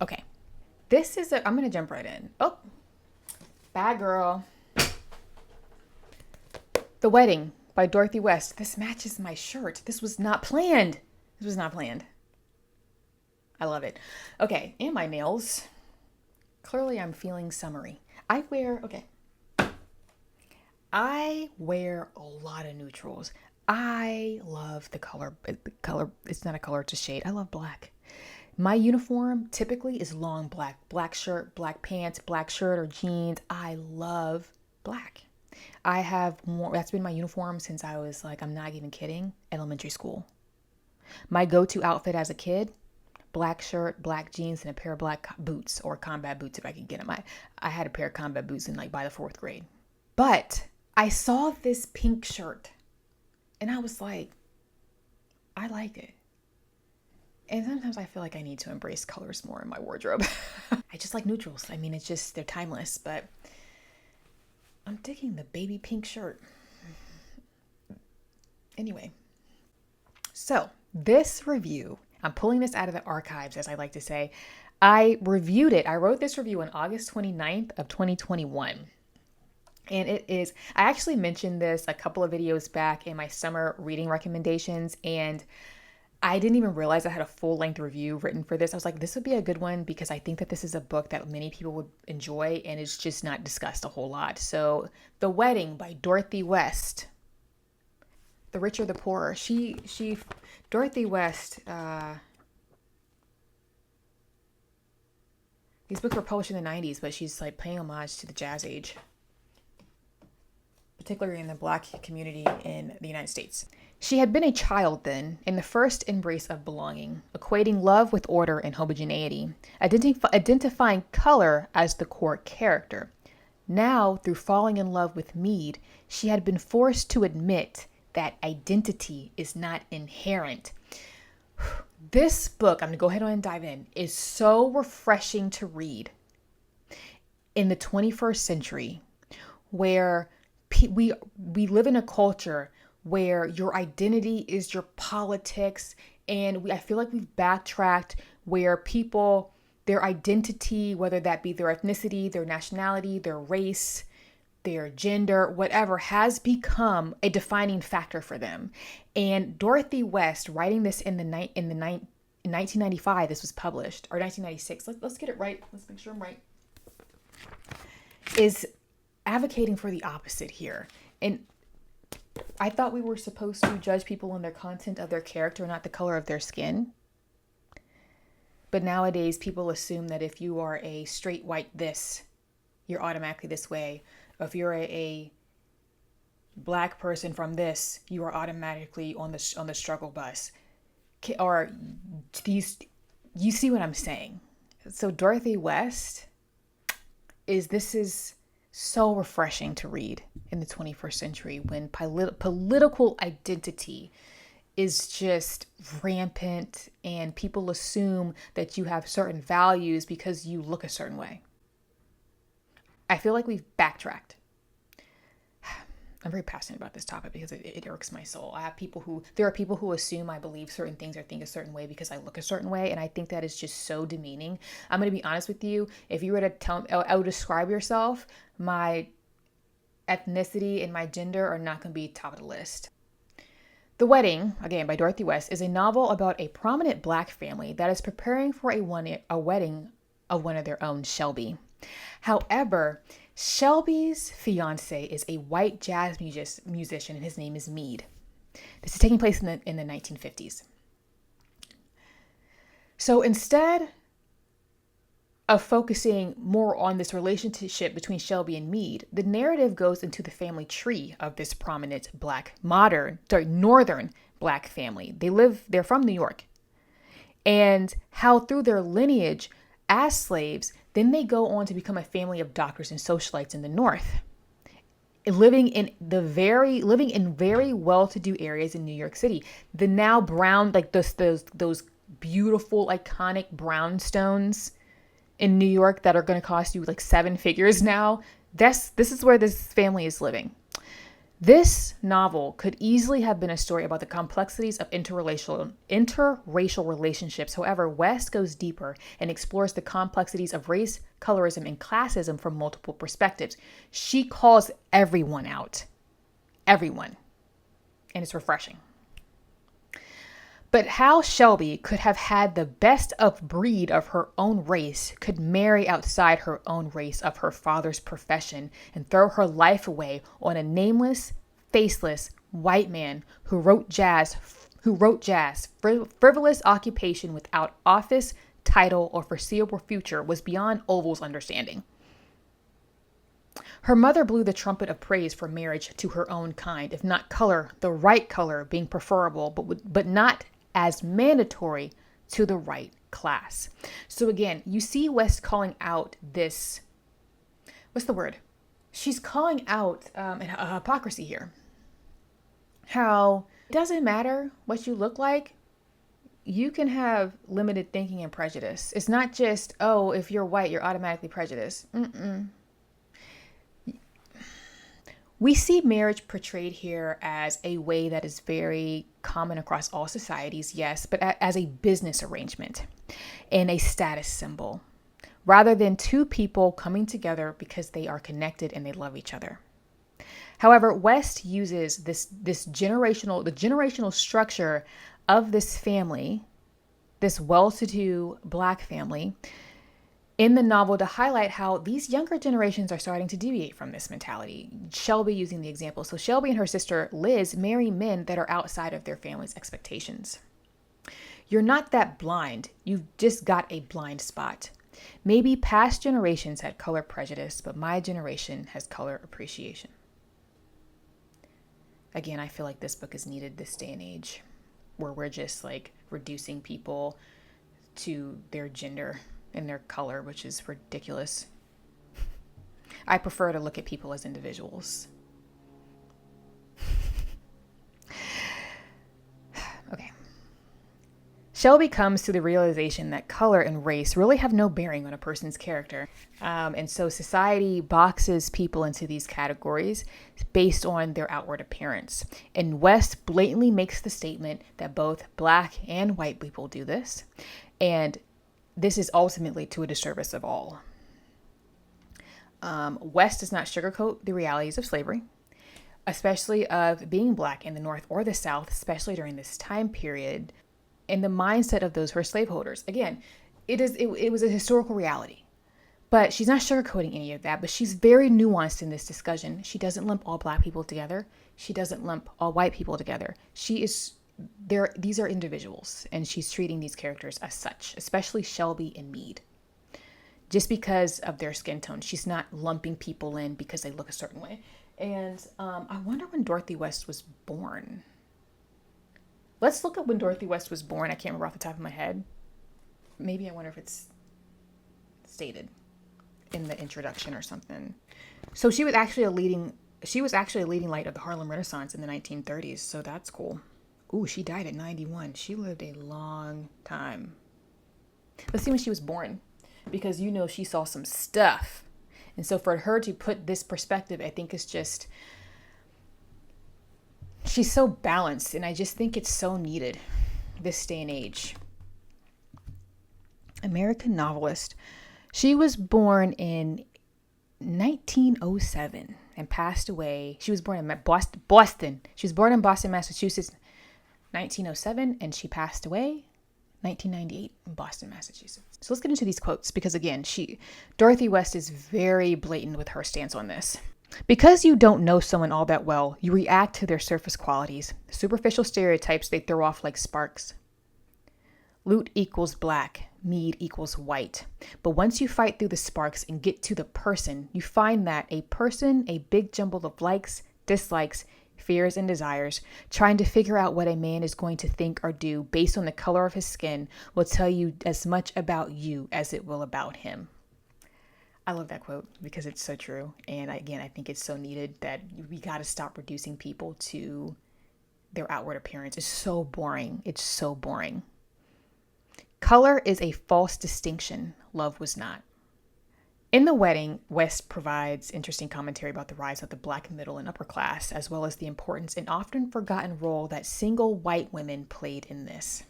Okay. I'm going to jump right in. Oh, bad girl. The Wedding by Dorothy West. This matches my shirt. This was not planned. This was not planned. I love it. Okay, and my nails. Clearly, I'm feeling summery. I wear a lot of neutrals. I love the color. It's not a color, it's a shade. I love black. My uniform typically is long black. Black shirt, black pants, black shirt or jeans. I love black. That's been my uniform since I was like, I'm not even kidding, elementary school. My go-to outfit as a kid, black shirt, black jeans, and a pair of black boots or combat boots if I could get them. I had a pair of combat boots by the fourth grade. But I saw this pink shirt and I was like, I like it. And sometimes I feel like I need to embrace colors more in my wardrobe. I just like neutrals. I mean, they're timeless, but I'm digging the baby pink shirt. Anyway, so this review, I'm pulling this out of the archives, as I like to say. I reviewed it. I wrote this review on August 29th of 2021. And I actually mentioned this a couple of videos back in my summer reading recommendations, and I didn't even realize I had a full-length review written for this. I was like, this would be a good one because I think that this is a book that many people would enjoy and it's just not discussed a whole lot. So, The Wedding by Dorothy West. The Richer, the Poorer. Dorothy West, these books were published in the 90s, but she's like paying homage to the jazz age, particularly in the Black community in the United States. She had been a child then, in the first embrace of belonging, equating love with order and homogeneity, identifying color as the core character. Now, through falling in love with Mead, she had been forced to admit that identity is not inherent. This book, I'm going to go ahead and dive in, is so refreshing to read in the 21st century where we live in a culture where your identity is your politics. And I feel like we've backtracked where people, their identity, whether that be their ethnicity, their nationality, their race, their gender, whatever, has become a defining factor for them. And Dorothy West, writing this in 1995, this was published, or 1996. Let's get it right. Let's make sure I'm right. Is advocating for the opposite here. And I thought we were supposed to judge people on their content of their character, not the color of their skin. But nowadays, people assume that if you are a straight white this, you're automatically this way. Or if you're a black person from this, you are automatically on the struggle bus. Or you see what I'm saying? So Dorothy West is so refreshing to read in the 21st century when political identity is just rampant and people assume that you have certain values because you look a certain way. I feel like we've backtracked. I'm very passionate about this topic because it irks my soul. There are people who assume I believe certain things or think a certain way because I look a certain way. And I think that is just so demeaning. I'm going to be honest with you. If you were to describe yourself, my ethnicity and my gender are not going to be top of the list. The Wedding, again, by Dorothy West, is a novel about a prominent Black family that is preparing for a wedding of one of their own, Shelby. However, Shelby's fiance is a white jazz musician, and his name is Mead. This is taking place in the 1950s. So instead of focusing more on this relationship between Shelby and Mead, the narrative goes into the family tree of this prominent northern Black family. They're from New York. And how through their lineage as slaves, then they go on to become a family of doctors and socialites in the North, living in very well-to-do areas in New York City. The now brown, like those beautiful, iconic brownstones in New York that are going to cost you like 7 figures now. This is where this family is living. This novel could easily have been a story about the complexities of interracial relationships. However, West goes deeper and explores the complexities of race, colorism, and classism from multiple perspectives. She calls everyone out. Everyone. And it's refreshing. But how Shelby could have had the best of breed of her own race, could marry outside her own race of her father's profession, and throw her life away on a nameless, faceless white man who wrote jazz, frivolous occupation without office, title, or foreseeable future, was beyond Oval's understanding. Her mother blew the trumpet of praise for marriage to her own kind, if not color, the right color being preferable, but not as mandatory to the right class. So again, you see West calling out this, what's the word? She's calling out a hypocrisy here. How it doesn't matter what you look like, you can have limited thinking and prejudice. It's not just, oh, if you're white, you're automatically prejudiced. We see marriage portrayed here as a way that is very common across all societies, yes, but as a business arrangement and a status symbol, rather than two people coming together because they are connected and they love each other. However, West uses the generational structure of this family, this well-to-do Black family, in the novel to highlight how these younger generations are starting to deviate from this mentality. Shelby using the example. So Shelby and her sister Liz marry men that are outside of their family's expectations. You're not that blind. You've just got a blind spot. Maybe past generations had color prejudice, but my generation has color appreciation. Again, I feel like this book is needed this day and age, where we're just like reducing people to their gender and their color, which is ridiculous. I prefer to look at people as individuals. Okay. Shelby comes to the realization that color and race really have no bearing on a person's character. And so society boxes people into these categories based on their outward appearance. And West blatantly makes the statement that both Black and white people do this. And this is ultimately to a disservice of all. West does not sugarcoat the realities of slavery, especially of being Black in the North or the South, especially during this time period, and the mindset of those who are slaveholders. Again, it was a historical reality, but she's not sugarcoating any of that, but she's very nuanced in this discussion. She doesn't lump all Black people together. She doesn't lump all white people together. These are individuals, and she's treating these characters as such, especially Shelby and Meade. Just because of their skin tone, she's not lumping people in because they look a certain way. And I wonder when Dorothy West was born. Let's look at when Dorothy West was born. I can't remember off the top of my head. Maybe I wonder if it's stated in the introduction or something. So she was actually a leading light of the Harlem Renaissance in the 1930s. So that's cool. Ooh, she died at 91. She lived a long time. Let's see when she was born, because she saw some stuff. And so for her to put this perspective, I think is just, she's so balanced, and I just think it's so needed this day and age. American novelist. She was born in 1907 and passed away. She was born in Boston. She was born in Boston, Massachusetts, 1907, and she passed away 1998 in Boston, Massachusetts. So let's get into these quotes, because again, Dorothy West is very blatant with her stance on this. Because you don't know someone all that well, you react to their surface qualities, superficial stereotypes they throw off like sparks. Loot equals Black, Meade equals white. But once you fight through the sparks and get to the person, you find that a person, a big jumble of likes, dislikes, fears, and desires, trying to figure out what a man is going to think or do based on the color of his skin, will tell you as much about you as it will about him. I love that quote because it's so true. And again, I think it's so needed that we got to stop reducing people to their outward appearance. It's so boring. It's so boring. Color is a false distinction. Love was not. In The Wedding, West provides interesting commentary about the rise of the Black middle and upper class, as well as the importance and often forgotten role that single white women played in this.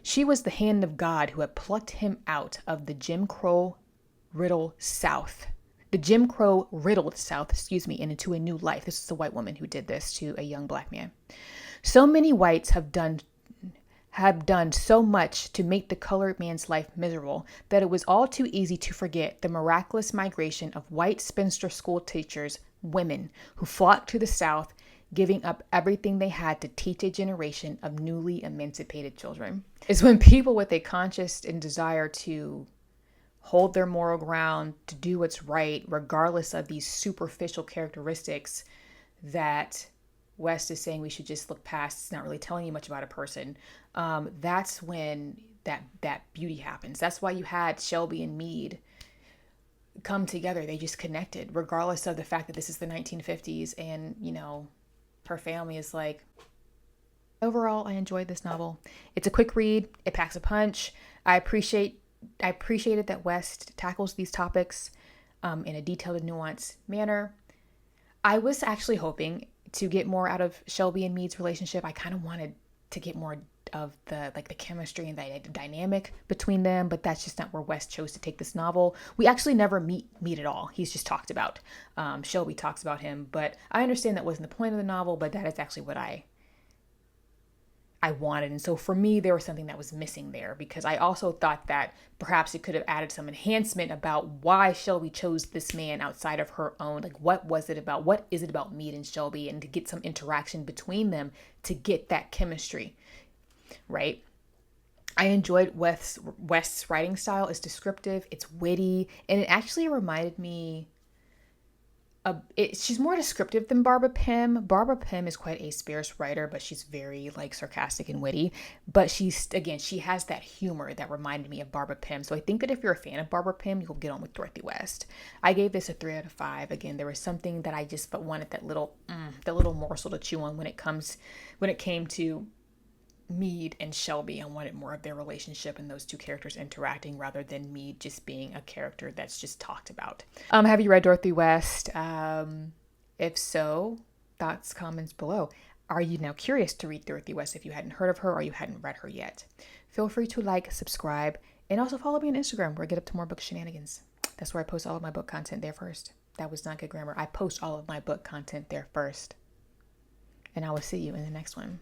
She was the hand of God who had plucked him out of the Jim Crow riddled South. The Jim Crow riddled South, and into a new life. This is a white woman who did this to a young Black man. So many whites have done so much to make the colored man's life miserable that it was all too easy to forget the miraculous migration of white spinster school teachers, women, who flocked to the South, giving up everything they had to teach a generation of newly emancipated children. It's when people with a conscience and desire to hold their moral ground, to do what's right, regardless of these superficial characteristics, that West is saying we should just look past. It's not really telling you much about a person. That's when that beauty happens. That's why you had Shelby and Meade come together. They just connected, regardless of the fact that this is the 1950s and, her family is like. Overall, I enjoyed this novel. It's a quick read. It packs a punch. I appreciated that West tackles these topics in a detailed and nuanced manner. I was actually hoping to get more out of Shelby and Meade's relationship. I kind of wanted to get more of the chemistry and the dynamic between them, but that's just not where West chose to take this novel. We actually never meet at all. He's just talked about. Shelby talks about him, but I understand that wasn't the point of the novel, but that is actually what I wanted. And so for me, there was something that was missing there, because I also thought that perhaps it could have added some enhancement about why Shelby chose this man outside of her own. Like, what is it about Meade and Shelby, and to get some interaction between them to get that chemistry, right? I enjoyed West's writing style. It's descriptive, it's witty, and it actually reminded me she's more descriptive than Barbara Pym. Barbara Pym is quite a sparse writer, but she's very sarcastic and witty. But she has that humor that reminded me of Barbara Pym. So I think that if you're a fan of Barbara Pym, you'll get on with Dorothy West. I gave this a 3 out of 5. Again, there was something that I just wanted that little morsel to chew on when it came to Meade and Shelby. I wanted more of their relationship and those two characters interacting, rather than Meade just being a character that's just talked about. Have you read Dorothy West? If so, thoughts, comments below. Are you now curious to read Dorothy West if you hadn't heard of her or you hadn't read her yet? Feel free to like, subscribe, and also follow me on Instagram, where I get up to more book shenanigans. That's where I post all of my book content there first. That was not good grammar. I post all of my book content there first. And I will see you in the next one.